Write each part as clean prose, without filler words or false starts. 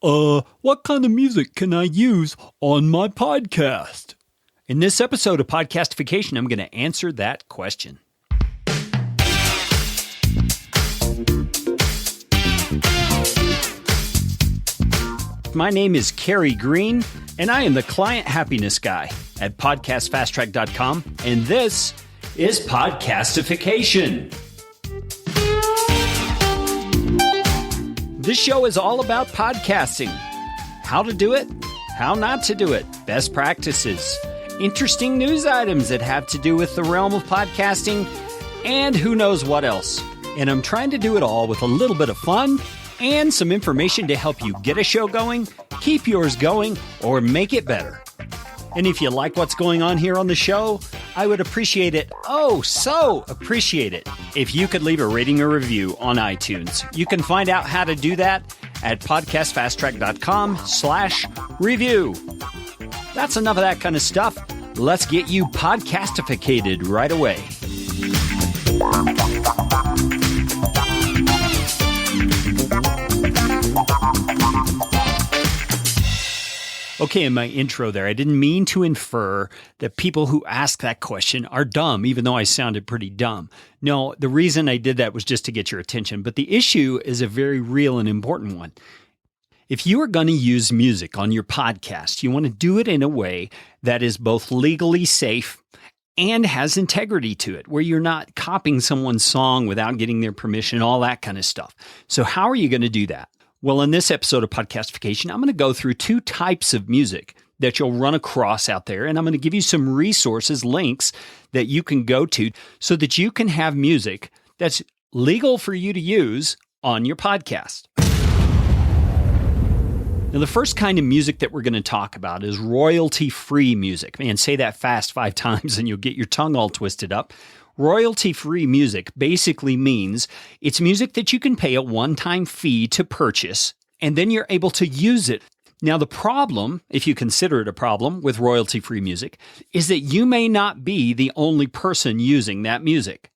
what kind of music can I use on my podcast? In this episode of Podcastification, I'm going to answer that question. My name is Kerry Green, and I am the client happiness guy at podcastfasttrack.com, and this is Podcastification. This show is all about podcasting. How to do it, how not to do it, best practices, interesting news items that have to do with the realm of podcasting, and who knows what else. And I'm trying to do it all with a little bit of fun and some information to help you get a show going, keep yours going, or make it better. And if you like what's going on here on the show, I would appreciate it, so appreciate it, if you could leave a rating or review on iTunes. You can find out how to do that at podcastfasttrack.com/review. That's enough of that kind of stuff. Let's get you podcastificated right away. Okay, in my intro there, I didn't mean to infer that people who ask that question are dumb, even though I sounded pretty dumb. No, the reason I did that was just to get your attention, but the issue is a very real and important one. If you are going to use music on your podcast, you want to do it in a way that is both legally safe and has integrity to it, where you're not copying someone's song without getting their permission, all that kind of stuff. So how are you going to do that? Well, in this episode of Podcastification, I'm going to go through two types of music that you'll run across out there, and I'm going to give you some resources, links that you can go to so that you can have music that's legal for you to use on your podcast. Now, the first kind of music that we're going to talk about is royalty-free music. Man, say that fast 5 times and you'll get your tongue all twisted up. Royalty-free music basically means it's music that you can pay a one-time fee to purchase, and then you're able to use it. Now, the problem, if you consider it a problem with royalty-free music, is that you may not be the only person using that music.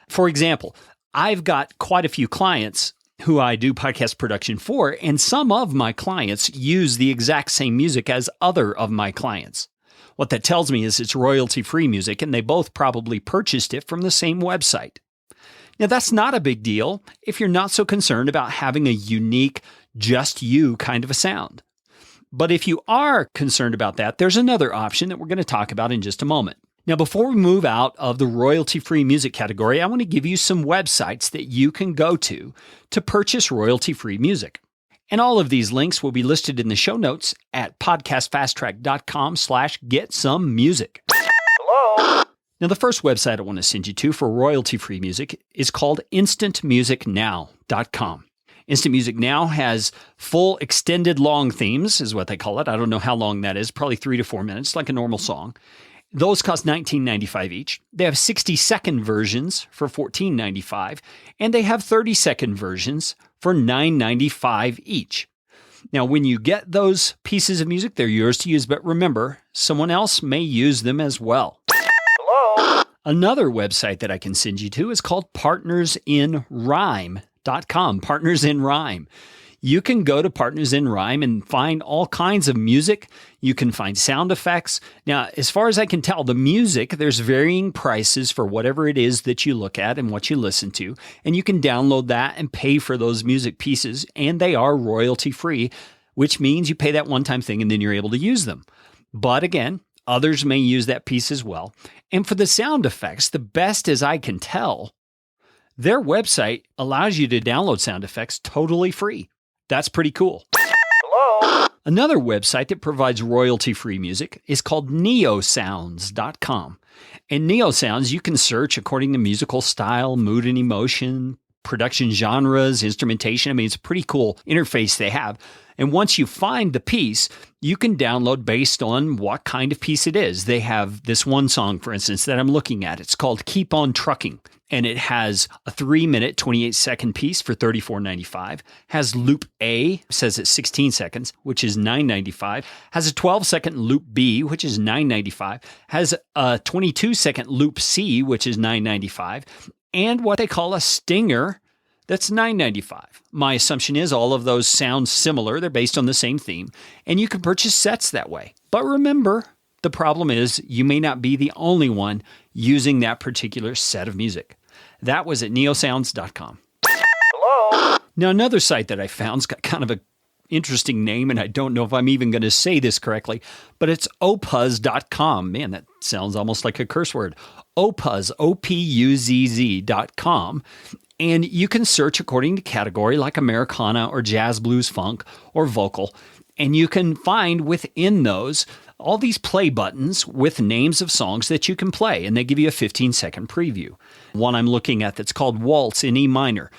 For example, I've got quite a few clients who I do podcast production for, and some of my clients use the exact same music as other of my clients. What that tells me is it's royalty-free music, and they both probably purchased it from the same website. Now, that's not a big deal if you're not so concerned about having a unique, just you kind of a sound. But if you are concerned about that, there's another option that we're going to talk about in just a moment. Now, before we move out of the royalty-free music category, I want to give you some websites that you can go to purchase royalty-free music. And all of these links will be listed in the show notes at podcastfasttrack.com/get-some-music. Hello? Now, the first website I want to send you to for royalty-free music is called instantmusicnow.com. Instant Music Now has full extended long themes, is what they call it. I don't know how long that is, probably 3 to 4 minutes, like a normal song. Those cost $19.95 each. They have 60-second versions for $14.95, and they have 30-second versions for $9.95 each. Now, when you get those pieces of music, they're yours to use, but remember, someone else may use them as well. Hello? Another website that I can send you to is called partnersinrhyme.com, Partners in Rhyme. You can go to Partners in Rhyme and find all kinds of music. You can find sound effects. Now, as far as I can tell, the music, there's varying prices for whatever it is that you look at and what you listen to. And you can download that and pay for those music pieces. And they are royalty-free, which means you pay that one-time thing and then you're able to use them. But again, others may use that piece as well. And for the sound effects, the best as I can tell, their website allows you to download sound effects totally free. That's pretty cool. Hello? Another website that provides royalty-free music is called neosounds.com. And neosounds, you can search according to musical style, mood and emotion, production genres, instrumentation. I mean, it's a pretty cool interface they have. And once you find the piece, you can download based on what kind of piece it is. They have this one song, for instance, that I'm looking at. It's called Keep On Trucking. And it has a 3-minute, 28-second piece for $34.95. Has loop A, says it's 16 seconds, which is $9.95. Has a 12-second loop B, which is $9.95. Has a 22-second loop C, which is $9.95. And what they call a stinger That's $9.95. My assumption is all of those sound similar. They're based on the same theme, and you can purchase sets that way. But remember, the problem is you may not be the only one using that particular set of music. That was at neosounds.com. Hello? Now, another site that I found's got kind of an interesting name, and I don't know if I'm even going to say this correctly, but it's opuzz.com. Man, that sounds almost like a curse word. Opuzz, opuzz.com. And you can search according to category like Americana or jazz, blues, funk, or vocal. And you can find within those all these play buttons with names of songs that you can play. And they give you a 15-second preview. One I'm looking at that's called Waltz in E minor.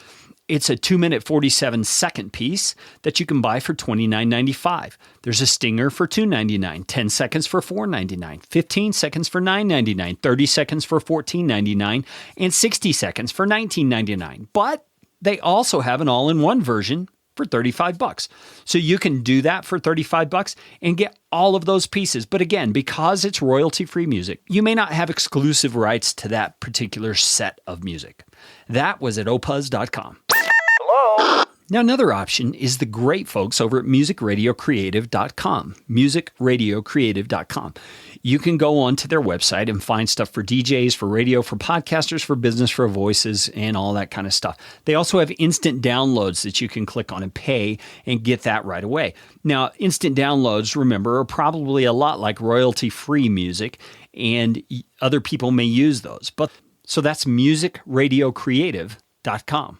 It's a 2-minute, 47-second piece that you can buy for $29.95. There's a stinger for $2.99, 10 seconds for $4.99, 15 seconds for $9.99, 30 seconds for $14.99, and 60 seconds for $19.99. But they also have an all-in-one version for $35. So you can do that for $35 and get all of those pieces. But again, because it's royalty-free music, you may not have exclusive rights to that particular set of music. That was at opuzz.com. Hello? Now, another option is the great folks over at musicradiocreative.com, musicradiocreative.com. You can go onto their website and find stuff for DJs, for radio, for podcasters, for business, for voices, and all that kind of stuff. They also have instant downloads that you can click on and pay and get that right away. Now, instant downloads, remember, are probably a lot like royalty-free music, and other people may use those. So that's musicradiocreative.com.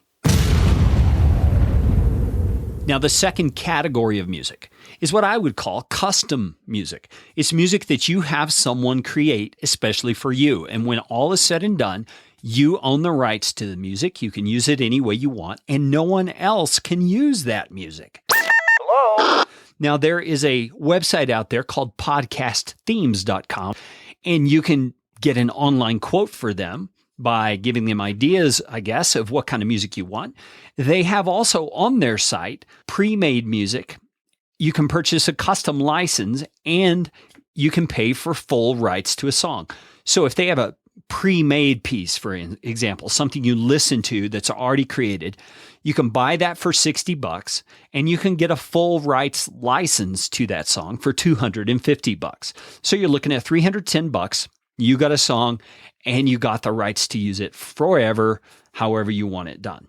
Now, the second category of music is what I would call custom music. It's music that you have someone create especially for you. And when all is said and done, you own the rights to the music. You can use it any way you want, and no one else can use that music. Hello? Now, there is a website out there called podcastthemes.com, and you can get an online quote for them by giving them ideas, I guess, of what kind of music you want. They have also on their site pre-made music. You can purchase a custom license and you can pay for full rights to a song. So if they have a pre-made piece, for example, something you listen to that's already created, you can buy that for $60 and you can get a full rights license to that song for $250. So you're looking at $310. You got a song and you got the rights to use it forever, however you want it done.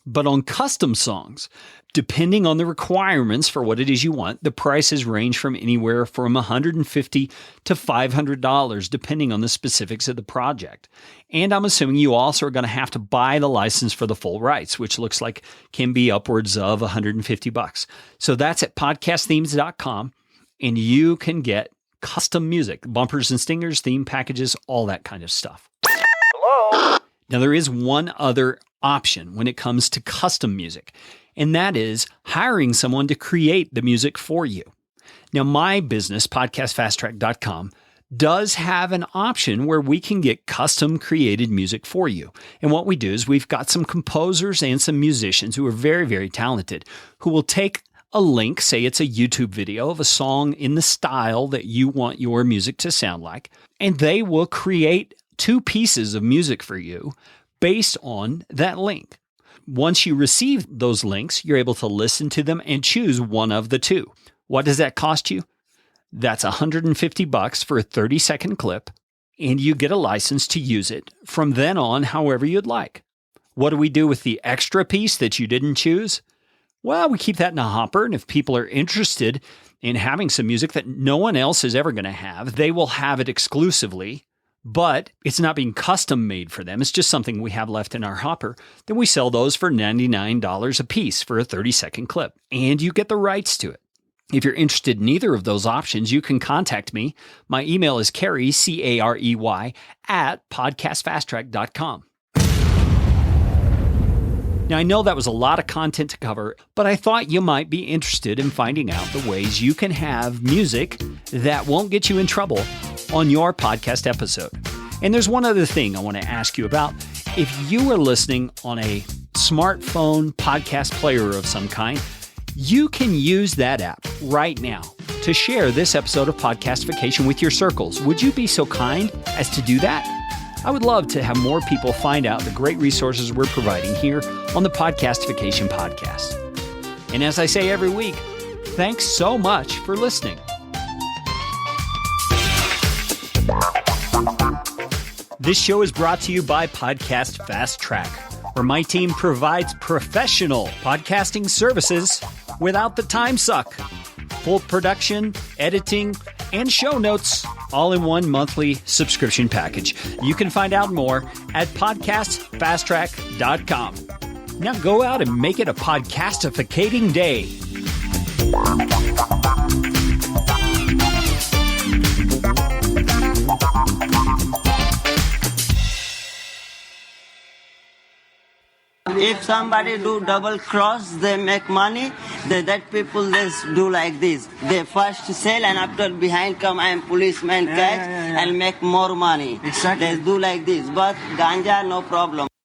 But on custom songs, depending on the requirements for what it is you want, the prices range from anywhere from $150 to $500, depending on the specifics of the project. And I'm assuming you also are going to have to buy the license for the full rights, which looks like can be upwards of $150. So that's at podcastthemes.com, and you can get custom music, bumpers and stingers, theme packages, all that kind of stuff. Hello? Now, there is one other option when it comes to custom music, and that is hiring someone to create the music for you. Now, my business, podcastfasttrack.com, does have an option where we can get custom created music for you. And what we do is we've got some composers and some musicians who are very, very talented who will take a link, say it's a YouTube video of a song in the style that you want your music to sound like, and they will create 2 pieces of music for you based on that link. Once you receive those links, you're able to listen to them and choose one of the 2. What does that cost you? That's $150 for a 30-second clip, and you get a license to use it from then on however you'd like. What do we do with the extra piece that you didn't choose? Well, we keep that in a hopper, and if people are interested in having some music that no one else is ever going to have, they will have it exclusively, but it's not being custom made for them. It's just something we have left in our hopper. Then we sell those for $99 a piece for a 30-second clip, and you get the rights to it. If you're interested in either of those options, you can contact me. My email is Carey, Carey, at podcastfasttrack.com. Now, I know that was a lot of content to cover, but I thought you might be interested in finding out the ways you can have music that won't get you in trouble on your podcast episode. And there's one other thing I want to ask you about. If you are listening on a smartphone podcast player of some kind, you can use that app right now to share this episode of Podcastification with your circles. Would you be so kind as to do that? I would love to have more people find out the great resources we're providing here on the Podcastification podcast. And as I say every week, thanks so much for listening. This show is brought to you by Podcast Fast Track, where my team provides professional podcasting services without the time suck. Full production, editing, and show notes, all in one monthly subscription package. You can find out more at podcastfasttrack.com. Now go out and make it a podcastificating day. If somebody do double cross, they make money. That people they do like this. They first sell and after behind come and policeman catch and make more money. Exactly. They do like this. But ganja no problem.